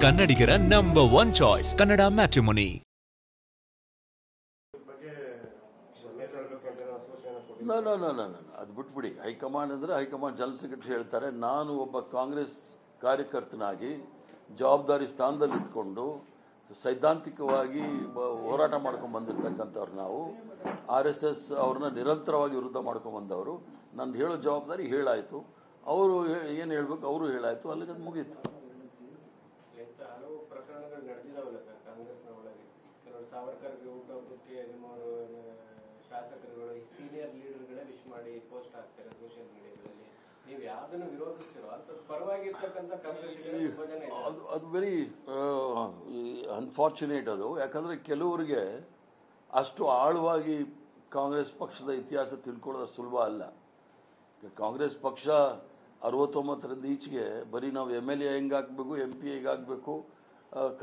ಕನ್ನಡಿಗರ number 1 choice Kannada matrimony. ಅದು ಬಿಟ್ಬಿಡಿ. ಹೈಕಮಾಂಡ್ ಅಂದರೆ ಹೈಕಮಾಂಡ್ ಜನರಲ್ ಸೆಕ್ರೆಟರಿ ಹೇಳ್ತಾರೆ. ನಾನು ಒಬ್ಬ ಕಾಂಗ್ರೆಸ್ ಕಾರ್ಯಕರ್ತನಾಗಿ ಜವಾಬ್ದಾರಿ ಸ್ಥಾನದಲ್ಲಿ ಇದ್ಕೊಂಡು ಸೈದ್ಧಾಂತಿಕವಾಗಿ ಹೋರಾಟ ಮಾಡ್ಕೊಂಡು ಬಂದಿರತಕ್ಕಂಥವ್ರು ನಾವು. RSS ಅವ್ರನ್ನ ನಿರಂತರವಾಗಿ ವಿರುದ್ಧ ಮಾಡ್ಕೊಂಡು ಬಂದವರು. ನಾನು ಹೇಳೋ ಜವಾಬ್ದಾರಿ ಹೇಳಾಯಿತು, ಅವರು ಏನು ಹೇಳಬೇಕು ಅವರು ಹೇಳಾಯಿತು, ಅಲ್ಲಿಗೆ ಅದು ಮುಗೀತು. ಹಲವು ಪ್ರಕರಣಗಳು ನಡೆದಿದ್ದಾವಲ್ಲ ಸರ್ ಕಾಂಗ್ರೆಸ್ನ ಒಳಗೆ. ಕೆಲವರು ಸಾವರ್ಕರ್ಗೆ ಊಟಕ್ಕೆ ಶಾಸಕರುಗಳು ಸೀನಿಯರ್ ಲೀಡರ್ಗಳೇ ವಿಶ್ ಮಾಡಿ ಪೋಸ್ಟ್ ಹಾಕ್ತಾರೆ ಸೋಷಿಯಲ್ ಮೀಡಿಯಾದಲ್ಲಿ. ನೀವು ಯಾವ್ದನ್ನು ವಿರೋಧಿಸ್ತಿರೋ ಅಂತ ಪರವಾಗಿರ್ತಕ್ಕಂಥ ಕಾಂಗ್ರೆಸ್ ಅದು ವೆರಿ ಅನ್ಫಾರ್ಚುನೇಟ್ ಅದು. ಯಾಕಂದರೆ ಕೆಲವರಿಗೆ ಅಷ್ಟು ಆಳವಾಗಿ ಕಾಂಗ್ರೆಸ್ ಪಕ್ಷದ ಇತಿಹಾಸ ತಿಳ್ಕೊಳ್ಳೋದು ಸುಲಭ ಅಲ್ಲ. ಕಾಂಗ್ರೆಸ್ ಪಕ್ಷ 69ರಿಂದ ಈಚೆಗೆ ಬರೀ ನಾವು MLA ಹೆಂಗಾಗಬೇಕು, MP ಹೇಗಾಗಬೇಕು,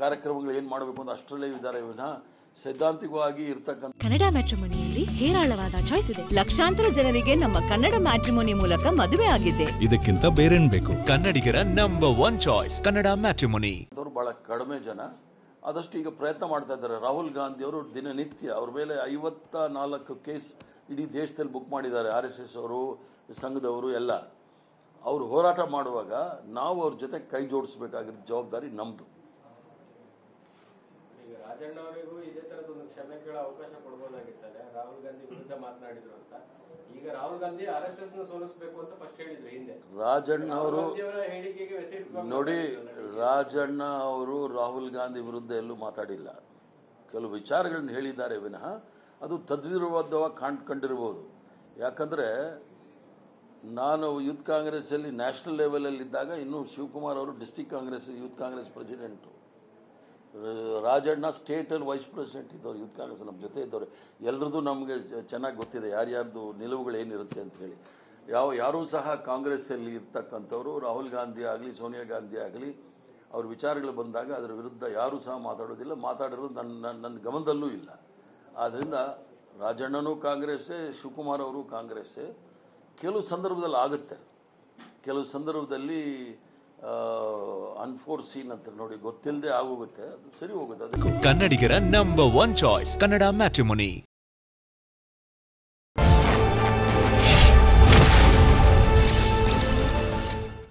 ಕಾರ್ಯಕ್ರಮಗಳು ಏನು ಮಾಡಬೇಕು ಅಂತ ಅಷ್ಟರಲ್ಲೇ ಇದ್ದಾರೆ ವಿನಃ ಸೈದ್ಧಾಂತಿಕವಾಗಿ ಇರ್ತಕ್ಕಂಥ. ಕನ್ನಡ ಮ್ಯಾಟ್ರಿಮೋನಿಯಲ್ಲಿ ಹೇರಾಳವಾದ ಚಾಯ್ಸ್ ಇದೆ. ಲಕ್ಷಾಂತರ ಜನರಿಗೆ ನಮ್ಮ ಕನ್ನಡ ಮ್ಯಾಟ್ರಿಮೋನಿ ಮೂಲಕ ಮದುವೆ ಆಗಿದೆ. ಇದಕ್ಕಿಂತ ಬೇರೇನ್ ಬೇಕು? ಕನ್ನಡಿಗರ ನಂಬರ್ 1 ಚಾಯ್ಸ್ ಕನ್ನಡ ಮ್ಯಾಟ್ರಿಮೋನಿ. ಅವರು ಬಹಳ ಕಡಿಮೆ ಜನ, ಆದಷ್ಟು ಈಗ ಪ್ರಯತ್ನ ಮಾಡ್ತಾ ಇದ್ದಾರೆ. ರಾಹುಲ್ ಗಾಂಧಿ ಅವರು ದಿನನಿತ್ಯ ಅವ್ರ ಮೇಲೆ 54 ಕೇಸ್ ಇಡೀ ದೇಶದಲ್ಲಿ ಬುಕ್ ಮಾಡಿದ್ದಾರೆ. RSS ಅವರು, ಸಂಘದವರು ಎಲ್ಲ. ಅವರು ಹೋರಾಟ ಮಾಡುವಾಗ ನಾವು ಅವ್ರ ಜೊತೆ ಕೈ ಜೋಡಿಸಬೇಕಾಗಿರೋ ಜವಾಬ್ದಾರಿ ನಮ್ದು. ಈಗ ರಾಜಣ್ಣ ಅವರಿಗೂ ಇದೇ ತರದೊಂದು ಕ್ಷಮೆ ಕೇಳೋ ಅವಕಾಶ ಕೊಡಬಹುದಾಗಿರ್ತದೆ. ರಾಹುಲ್ ಗಾಂಧಿ ವಿರುದ್ಧ ಮಾತನಾಡಿದ್ರು ಅಂತ. ಈಗ ರಾಹುಲ್ ಗಾಂಧಿ RSS ನ ಸೋಲಿಸಬೇಕು ಅಂತ ಫಸ್ಟ್ ಹೇಳಿದ್ರು ಹಿಂದೆ. ರಾಜಣ್ಣ ಅವರು ಹೇಳಿಕೆಗೆ ವ್ಯತಿರಿಕ್ತವಾಗಿ ನೋಡಿ, ರಾಜಣ್ಣ ಅವರು ರಾಹುಲ್ ಗಾಂಧಿ ವಿರುದ್ಧ ಎಲ್ಲೂ ಮಾತಾಡಿಲ್ಲ. ಕೆಲವು ವಿಚಾರಗಳನ್ನ ಹೇಳಿದ್ದಾರೆ ವಿನಃ ಅದು ತದ್ವಿರುದ್ಧವಾಗಿ ಕಂಡಿರ್ಬೋದು. ಯಾಕಂದ್ರೆ ನಾನು ಯೂತ್ ಕಾಂಗ್ರೆಸ್ಸಲ್ಲಿ ನ್ಯಾಷನಲ್ ಲೆವೆಲಲ್ಲಿ ಇದ್ದಾಗ ಇನ್ನೂ ಶಿವಕುಮಾರ್ ಅವರು district Congress youth Congress president, Rajanna ಸ್ಟೇಟಲ್ಲಿ ವೈಸ್ ಪ್ರೆಸಿಡೆಂಟ್ ಇದ್ದವ್ರು ಯೂತ್ ಕಾಂಗ್ರೆಸ್ ನಮ್ಮ ಜೊತೆ ಇದ್ದವ್ರು. ಎಲ್ಲರದ್ದು ನಮಗೆ ಚೆನ್ನಾಗಿ ಗೊತ್ತಿದೆ ಯಾರ್ಯಾರ್ದು ನಿಲುವುಗಳು ಏನಿರುತ್ತೆ ಅಂತ ಹೇಳಿ. ಯಾರೂ ಸಹ ಕಾಂಗ್ರೆಸ್ಸಲ್ಲಿ ಇರ್ತಕ್ಕಂಥವ್ರು ರಾಹುಲ್ ಗಾಂಧಿ ಆಗಲಿ ಸೋನಿಯಾ ಗಾಂಧಿ ಆಗಲಿ ಅವ್ರ ವಿಚಾರಗಳು ಬಂದಾಗ ಅದರ ವಿರುದ್ಧ ಯಾರೂ ಸಹ ಮಾತಾಡೋದಿಲ್ಲ. ಮಾತಾಡಿರೋದು ನನ್ನ ಗಮನದಲ್ಲೂ ಇಲ್ಲ. ಆದ್ದರಿಂದ ರಾಜಣ್ಣನೂ ಕಾಂಗ್ರೆಸ್ಸೇ, ಶಿವಕುಮಾರ್ ಅವರು ಕಾಂಗ್ರೆಸ್ಸೇ. ಕೆಲವು ಸಂದರ್ಭದಲ್ಲಿ ಆಗುತ್ತೆ, ಕೆಲವು ಸಂದರ್ಭದಲ್ಲಿ ಅನ್ಫೋರ್ಸೀನ್ ಅಂತ ನೋಡಿ ಗೊತ್ತಿಲ್ಲದೆ ಆಗೋಗುತ್ತೆ, ಅದು ಸರಿ ಹೋಗುತ್ತೆ. ಕನ್ನಡಿಗರ ನಂಬರ್ 1 ಚಾಯ್ಸ್ ಕನ್ನಡ ಮ್ಯಾಟ್ರಿಮೋನಿ.